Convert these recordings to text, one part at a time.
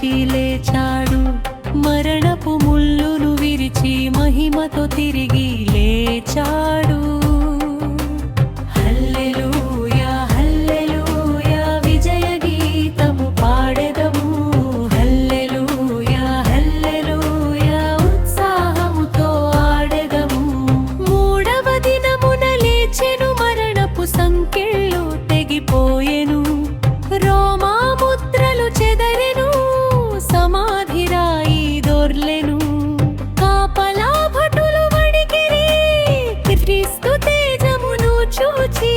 గెలిచి లేచాడు, మరణపు ముల్లును విరిచి మహిమతో తిరిగి లేచాడు. హల్లెలూయా హల్లెలూయా విజయ గీతము పాడెదము, హల్లెలూయా హల్లెలూయా ఉత్సాహముతో ఆడెదము. మూడవ దినమున లేచెను, మరణపు సంకెళ్ళు తెగిపోయెను, రోమా ముద్రలు చెదరెను, సమాధి రాయి దొర్లెను. కాపలా భటులు వణికిరి, క్రీస్తు తేజమును చూచి,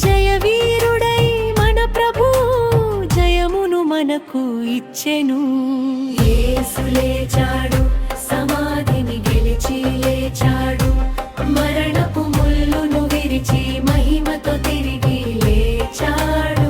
జయవీరుడై మన ప్రభు జయమును మనకు ఇచ్చెను. యేసు లేచాడు, సమాధిని గెలిచి లేచాడు, మరణపు ముల్లును విరిచి మహిమతో తిరిగి లేచాడు.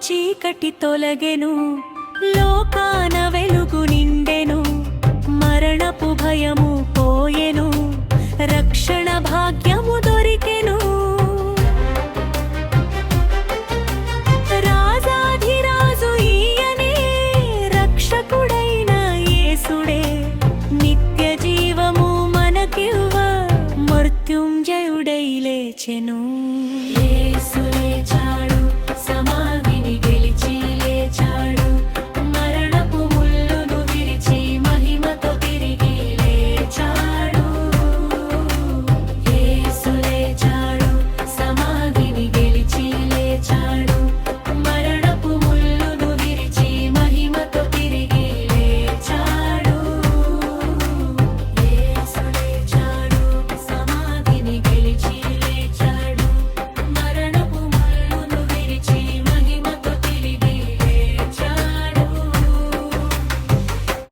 చీకటి తొలగెను, లోకాన వెలుగు నిండెను, మరణపు భయము పోయెను, రక్షణ భాగ్యము దొరికెను. రాజాధిరాజు ఈయనే, రక్షకుడైన యేసుడే, నిత్య జీవము మనకివ్వ మృత్యుంజయుడై లేచెను. యేసు